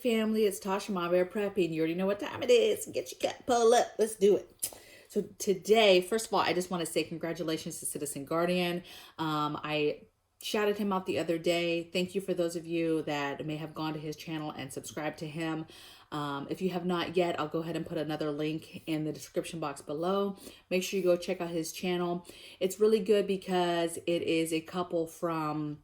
family, it's Tasha MAMABEAR prepping. You already know what time it is. Get your cat pull up. Let's do it. So today, first of all, I just want to say congratulations to Citizen Guardian. I shouted him out the other day. Thank you for those of you that may have gone to his channel and subscribed to him. If you have not yet, I'll go ahead and put another link in the description box below. Make sure you go check out his channel. It's really good because it is a couple from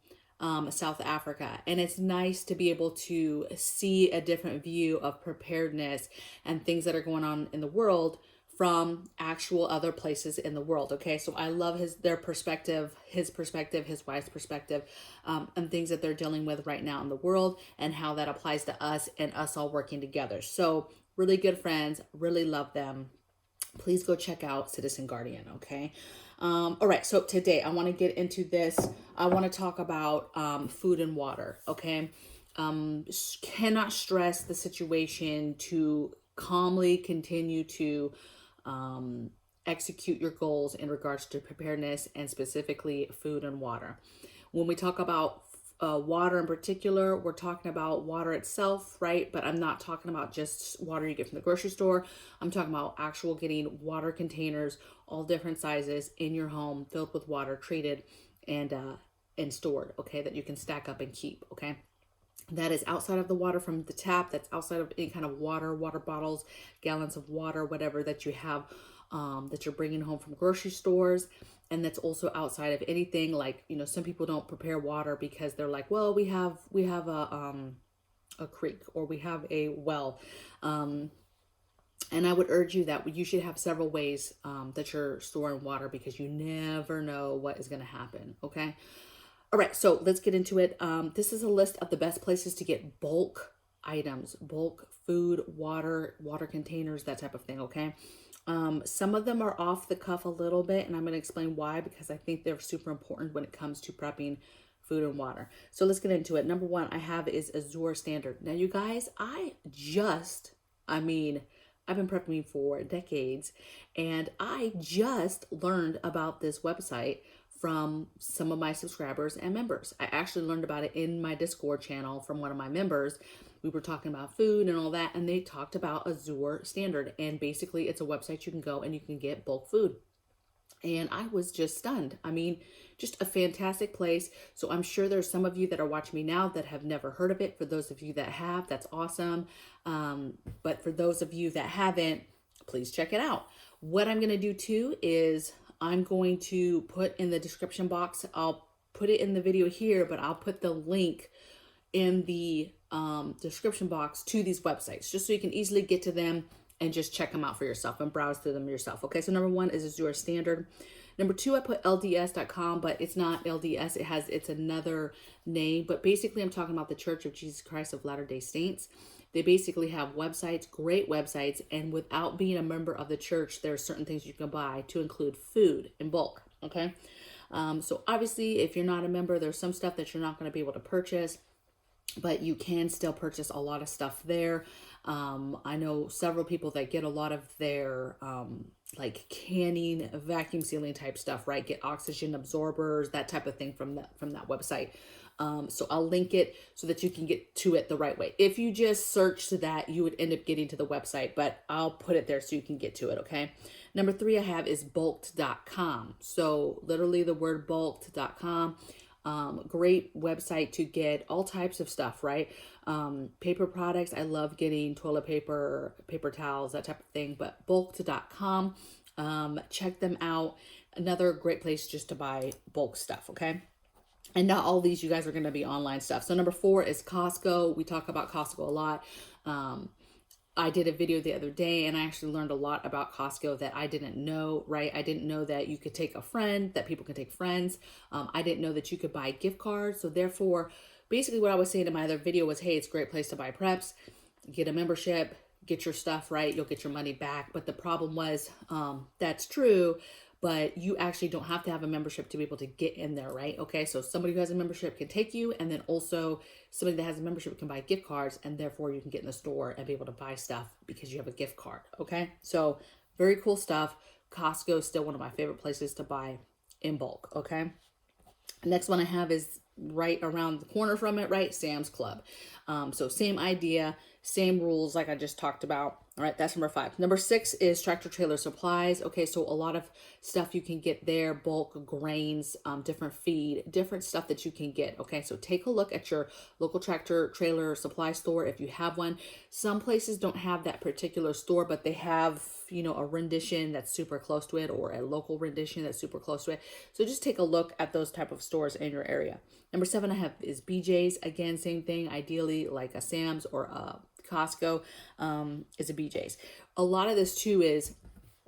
South Africa, and it's nice to be able to see a different view of preparedness and things that are going on in the world from actual other places in the world. Okay, so I love their perspective, his wife's perspective, and things that they're dealing with right now in the world and how that applies to us and us all working together. So really good friends, really love them. Please go check out Citizen Guardian, okay? All right, so today I want to get into this. I want to talk about food and water, okay? Cannot stress the situation to calmly continue to execute your goals in regards to preparedness and specifically food and water. When we talk about water in particular, we're talking about water itself, right? But I'm not talking about just water you get from the grocery store. I'm talking about actual getting water containers, all different sizes in your home, filled with water, treated and stored, okay, that you can stack up and keep, okay? That is outside of the water from the tap. That's outside of any kind of water bottles, gallons of water, whatever that you have, that you're bringing home from grocery stores. And that's also outside of anything like, you know, some people don't prepare water because they're like, well, we have a creek or we have a well. And I would urge you that you should have several ways that you're storing water because you never know what is going to happen. Okay. All right, so let's get into it. This is a list of the best places to get bulk items, bulk food, water containers, that type of thing, okay? Some of them are off the cuff a little bit, and I'm going to explain why, because I think they're super important when it comes to prepping food and water. So let's get into it. Number one I have is Azure Standard. Now, you guys, I've been prepping for decades, and I just learned about this website from some of my subscribers and members. I actually learned about it in my Discord channel from one of my members. We were talking about food and all that, and they talked about Azure Standard. And basically, it's a website you can go and you can get bulk food. And I was just stunned. I mean, just a fantastic place. So I'm sure there's some of you that are watching me now that have never heard of it. For those of you that have, that's awesome. But for those of you that haven't, please check it out. What I'm going to do too is I'm going to put in the description box. I'll put it in the video here, but I'll put the link in the description box to these websites, just so you can easily get to them and just check them out for yourself and browse through them yourself. Okay, so number one is Azure Standard. Number two, I put LDS.com, but it's not LDS. It's another name, but basically I'm talking about the Church of Jesus Christ of Latter-day Saints. They basically have websites, great websites, and without being a member of the church, there are certain things you can buy to include food in bulk, okay? So obviously, if you're not a member, there's some stuff that you're not going to be able to purchase, but you can still purchase a lot of stuff there. I know several people that get a lot of their like canning, vacuum sealing type stuff, right? Get oxygen absorbers, that type of thing from that website. So I'll link it so that you can get to it the right way. If you just search to that, you would end up getting to the website, but I'll put it there so you can get to it, okay? Number three I have is bulked.com. So literally the word bulked.com. Great website to get all types of stuff, right? Paper products. I love getting toilet paper, paper towels, that type of thing, but bulked.com. Check them out. Another great place just to buy bulk stuff, okay? And not all these, you guys, are going to be online stuff. So number four is Costco. We talk about Costco a lot. I did a video the other day and I actually learned a lot about Costco that I didn't know, right? I didn't know that you could take a friend, that people can take friends. I didn't know that you could buy gift cards. So therefore, basically what I was saying in my other video was, hey, it's a great place to buy preps, get a membership, get your stuff, right? You'll get your money back. But the problem was, that's true, but you actually don't have to have a membership to be able to get in there, right? Okay, so somebody who has a membership can take you, and then also somebody that has a membership can buy gift cards, and therefore you can get in the store and be able to buy stuff because you have a gift card, okay? So very cool stuff. Costco is still one of my favorite places to buy in bulk, okay? Next one I have is right around the corner from it, right? Sam's Club. So same idea. Same rules like I just talked about. All right, that's number 5. Number 6 is tractor trailer supplies. Okay, so a lot of stuff you can get there, bulk grains, different feed, different stuff that you can get. Okay, so take a look at your local tractor trailer supply store if you have one. Some places don't have that particular store, but they have, you know, a rendition that's super close to it, or a local rendition that's super close to it. So just take a look at those type of stores in your area. Number 7 I have is BJ's. Again, same thing, ideally like a Sam's or a Costco, is a BJ's. A lot of this too is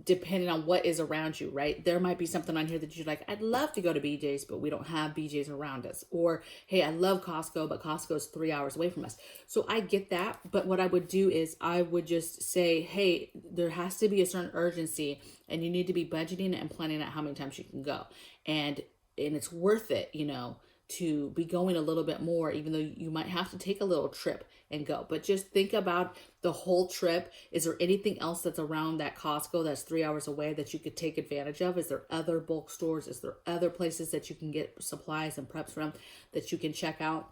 depending on what is around you, right? There might be something on here that you're like, I'd love to go to BJ's, but we don't have BJ's around us. Or, hey, I love Costco, but Costco's 3 hours away from us. So I get that. But what I would do is I would just say, hey, there has to be a certain urgency, and you need to be budgeting and planning out how many times you can go. And it's worth it, you know, to be going a little bit more, even though you might have to take a little trip and go. But just think about the whole trip. Is there anything else that's around that Costco that's 3 hours away that you could take advantage of? Is there other bulk stores? Is there other places that you can get supplies and preps from that you can check out?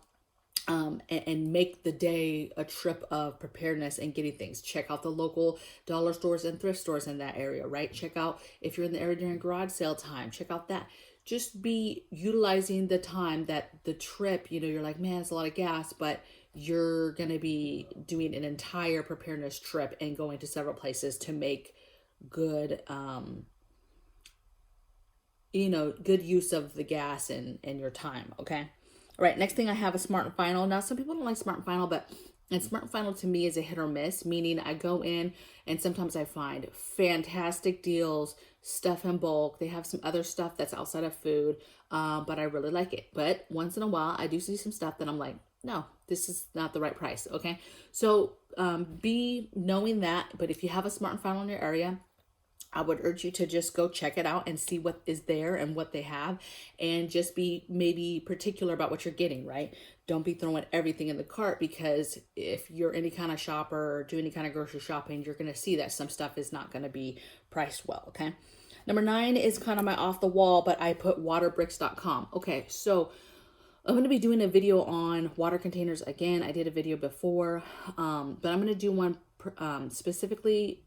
And make the day a trip of preparedness and getting things. Check out the local dollar stores and thrift stores in that area, right? Check out, if you're in the area during garage sale time, check out that. Just be utilizing the time that the trip, you know, you're like, man, it's a lot of gas, but you're going to be doing an entire preparedness trip and going to several places to make good, you know, good use of the gas and your time. Okay. All right. Next thing I have is Smart and Final. Now, some people don't like Smart and Final, and Smart and Final to me is a hit or miss, meaning I go in and sometimes I find fantastic deals, stuff in bulk. They have some other stuff that's outside of food, but I really like it. But once in a while, I do see some stuff that I'm like, no, this is not the right price. Okay. So be knowing that, but if you have a Smart and Final in your area, I would urge you to just go check it out and see what is there and what they have, and just be maybe particular about what you're getting, right? Don't be throwing everything in the cart, because if you're any kind of shopper or do any kind of grocery shopping, you're going to see that some stuff is not going to be priced well, okay? Number 9 is kind of my off the wall, but I put waterbricks.com. Okay, so I'm going to be doing a video on water containers again. I did a video before, but I'm going to do one specifically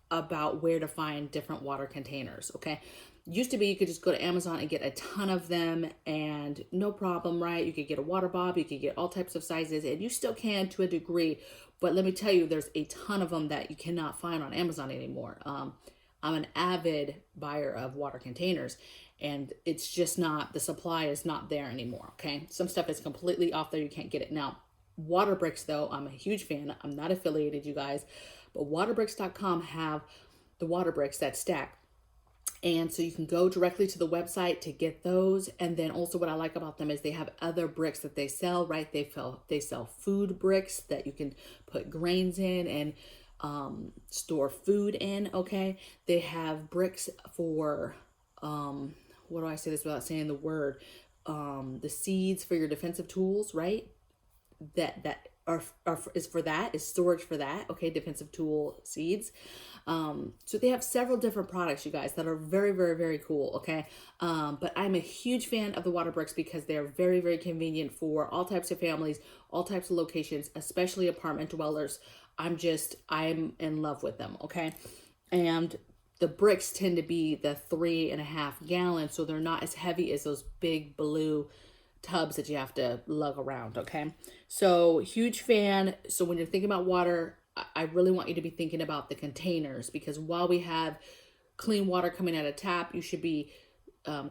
about where to find different water containers. Okay. Used to be you could just go to Amazon and get a ton of them and no problem, right? You could get a water bob, you could get all types of sizes, and you still can to a degree. But let me tell you, there's a ton of them that you cannot find on Amazon anymore. I'm an avid buyer of water containers, and it's just not, the supply is not there anymore. Okay. Some stuff is completely off there. You can't get it. Now, Waterbricks though, I'm a huge fan. I'm not affiliated, you guys, but waterbricks.com have the water bricks that stack. And so you can go directly to the website to get those. And then also what I like about them is they have other bricks that they sell, right? They sell food bricks that you can put grains in and store food in, okay? They have bricks for, what do I say this without saying the word? The seeds for your defensive tools, right? That is for that, is storage for that, okay, defensive tool seeds. So they have several different products, you guys, that are very, very, very cool, okay? But I'm a huge fan of the water bricks because they're very, very convenient for all types of families, all types of locations, especially apartment dwellers. I'm in love with them, okay? And the bricks tend to be the 3.5 gallons, so they're not as heavy as those big blue tubs that you have to lug around, okay? So huge fan. So when you're thinking about water, I really want you to be thinking about the containers, because while we have clean water coming out of tap, you should be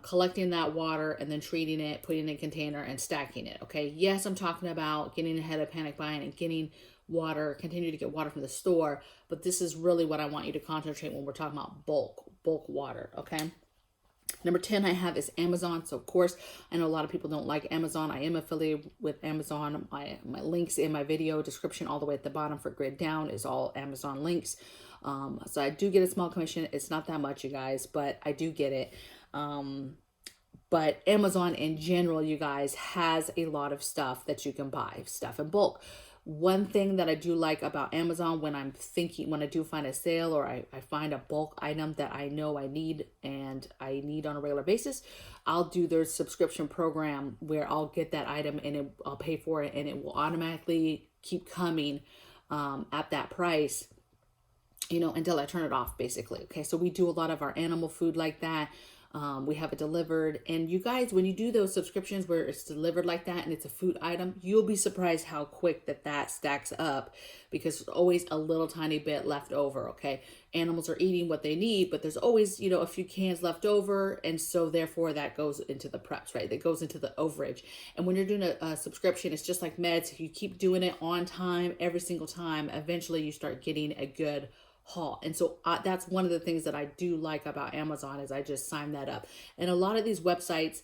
collecting that water and then treating it, putting it in a container and stacking it, okay? Yes, I'm talking about getting ahead of panic buying and getting water, continue to get water from the store, but this is really what I want you to concentrate when we're talking about bulk water, okay? Number 10 I have is Amazon. So of course, I know a lot of people don't like Amazon. I am affiliated with Amazon. My links in my video description all the way at the bottom for grid down is all Amazon links. So I do get a small commission. It's not that much, you guys, but I do get it. But Amazon in general, you guys, has a lot of stuff that you can buy, stuff in bulk. One thing that I do like about Amazon when I do find a sale or I find a bulk item that I know I need and I need on a regular basis, I'll do their subscription program where I'll get that item and I'll pay for it and it will automatically keep coming at that price, until I turn it off, basically. Okay, so we do a lot of our animal food like that. We have it delivered. And you guys, when you do those subscriptions where it's delivered like that and it's a food item, you'll be surprised how quick that stacks up, because there's always a little tiny bit left over. Okay, animals are eating what they need, but there's always, a few cans left over. And so therefore that goes into the preps, right? That goes into the overage. And when you're doing a subscription, it's just like meds. If you keep doing it on time, every single time, eventually you start getting a good haul. And so that's one of the things that I do like about Amazon, is I just sign that up. And a lot of these websites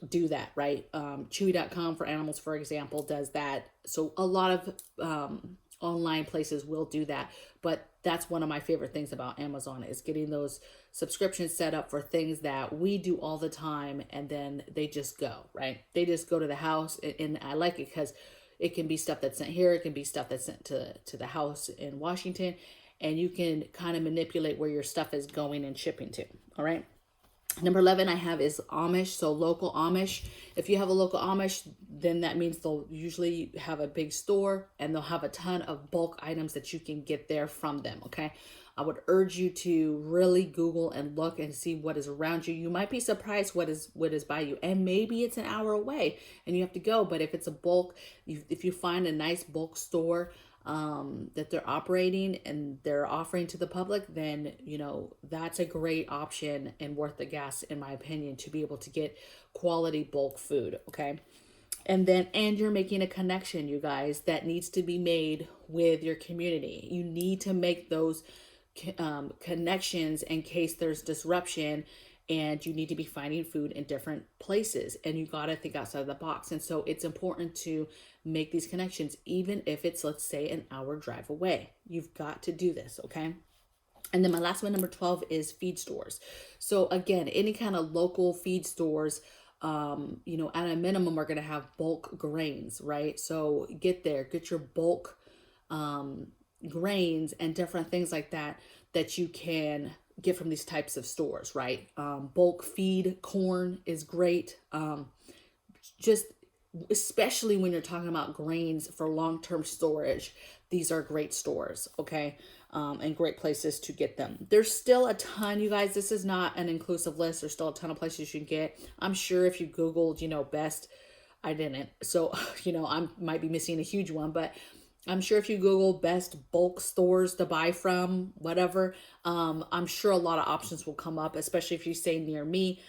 do that, right? Chewy.com for animals, for example, does that. So a lot of online places will do that. But that's one of my favorite things about Amazon, is getting those subscriptions set up for things that we do all the time. And then they just go, right? They just go to the house. And I like it because it can be stuff that's sent here. It can be stuff that's sent to the house in Washington. And you can kind of manipulate where your stuff is going and shipping to. All right. Number 11 I have is Amish. So local Amish. If you have a local Amish, then that means they'll usually have a big store and they'll have a ton of bulk items that you can get there from them. Okay. I would urge you to really Google and look and see what is around you. You might be surprised what is by you, and maybe it's an hour away and you have to go. But if it's a bulk, if you find a nice bulk store that they're operating and they're offering to the public, then that's a great option and worth the gas, in my opinion, to be able to get quality bulk food. Okay. And you're making a connection, you guys, that needs to be made with your community. You need to make those connections in case there's disruption, and you need to be finding food in different places, and you got to think outside of the box. And so it's important to make these connections, even if it's, let's say, an hour drive away. You've got to do this. Okay. And then my last one, number 12, is feed stores. So again, any kind of local feed stores, at a minimum, are going to have bulk grains, right? So get your bulk grains and different things like that you can get from these types of stores, right? Bulk feed corn is great. Just especially when you're talking about grains for long-term storage, these are great stores, okay? And great places to get them. There's still a ton, you guys. This is not an inclusive list. There's still a ton of places you can get. I'm sure if you Googled, best, I didn't. So, I might be missing a huge one, but I'm sure if you Google best bulk stores to buy from, whatever, I'm sure a lot of options will come up, especially if you say near me.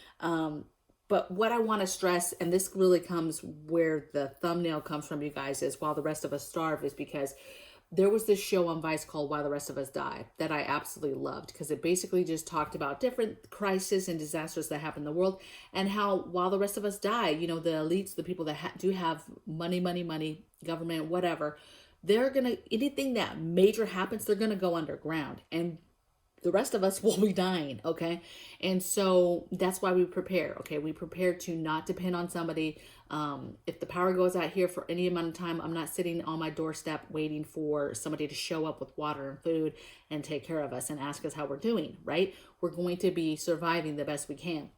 But what I want to stress, and this really comes where the thumbnail comes from, you guys, is While the Rest of Us Starve, is because there was this show on Vice called While the Rest of Us Die that I absolutely loved, because it basically just talked about different crises and disasters that happen in the world, and how while the rest of us die, the elites, the people that do have money, government, whatever, they're going to, anything that major happens, they're going to go underground, and the rest of us will be dying. Okay. And so that's why we prepare. Okay. We prepare to not depend on somebody. If the power goes out here for any amount of time, I'm not sitting on my doorstep waiting for somebody to show up with water and food and take care of us and ask us how we're doing, right? We're going to be surviving the best we can.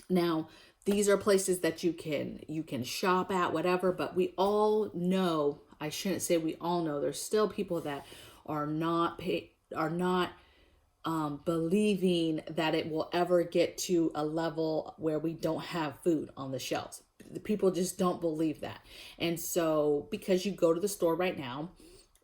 Now, these are places that you can shop at, whatever, but we all know, I shouldn't say we all know, there's still people that are not believing that it will ever get to a level where we don't have food on the shelves. The people just don't believe that. And so, because you go to the store right now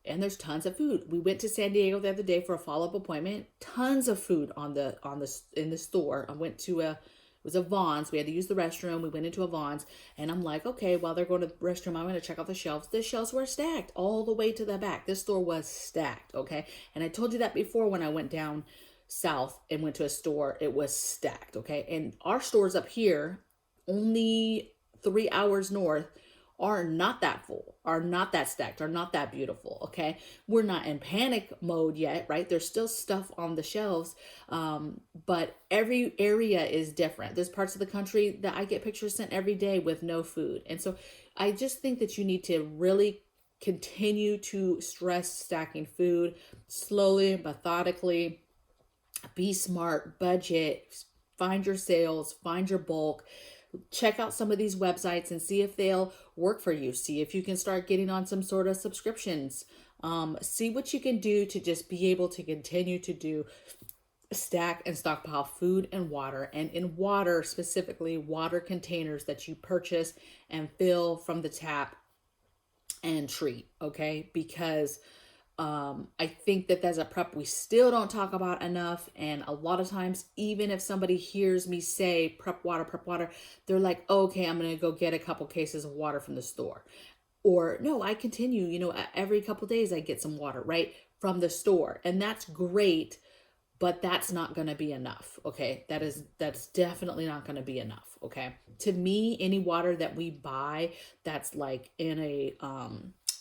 and there's tons of food. We went to San Diego the other day for a follow-up appointment. Tons of food in the store. I went to it was a Vons. We had to use the restroom. We went into a Vons, and I'm like, okay, while they're going to the restroom, I'm going to check out the shelves. The shelves were stacked all the way to the back. This store was stacked, okay? And I told you that before when I went down south and went to a store, it was stacked, okay? And our stores up here, only 3 hours north, are not that full, are not that stacked, are not that beautiful, okay? We're not in panic mode yet, right? There's still stuff on the shelves, but every area is different. There's parts of the country that I get pictures sent every day with no food. And so I just think that you need to really continue to stress stacking food slowly, methodically, be smart, budget, find your sales, find your bulk. Check out some of these websites and see if they'll work for you. See if you can start getting on some sort of subscriptions See what you can do to just be able to continue to do stack and stockpile food and water, and in water specifically, water containers that you purchase and fill from the tap and treat, okay? Because I think that that's a prep we still don't talk about enough. And a lot of times, even if somebody hears me say prep water, they're like, oh, okay, I'm going to go get a couple cases of water from the store. Or no, I continue, every couple days I get some water, right, from the store. And that's great, but that's not going to be enough. Okay. That's definitely not going to be enough. Okay. To me, any water that we buy that's like in a,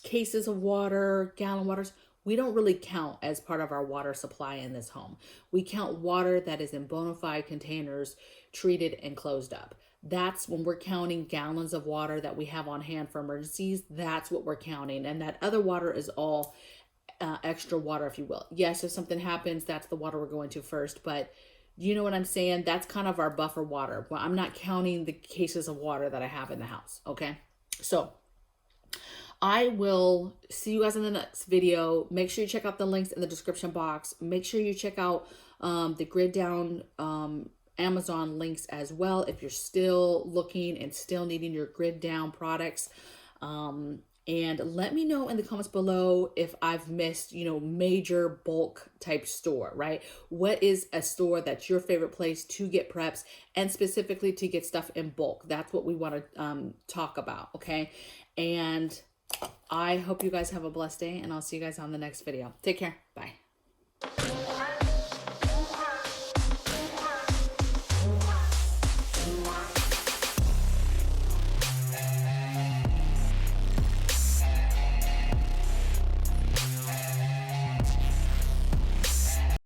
cases of water, gallon waters, we don't really count as part of our water supply in this home. We count water that is in bona fide containers, treated and closed up. That's when we're counting gallons of water that we have on hand for emergencies. That's what we're counting. And that other water is all extra water, if you will. Yes, if something happens, that's the water we're going to first. But you know what I'm saying? That's kind of our buffer water. Well, I'm not counting the cases of water that I have in the house. Okay. So I will see you guys in the next video. Make sure you check out the links in the description box. Make sure you check out the grid down Amazon links as well if you're still looking and still needing your grid down products. And let me know in the comments below if I've missed, major bulk type store, right? What is a store that's your favorite place to get preps and specifically to get stuff in bulk? That's what we want to talk about, okay? And I hope you guys have a blessed day, and I'll see you guys on the next video. Take care. Bye.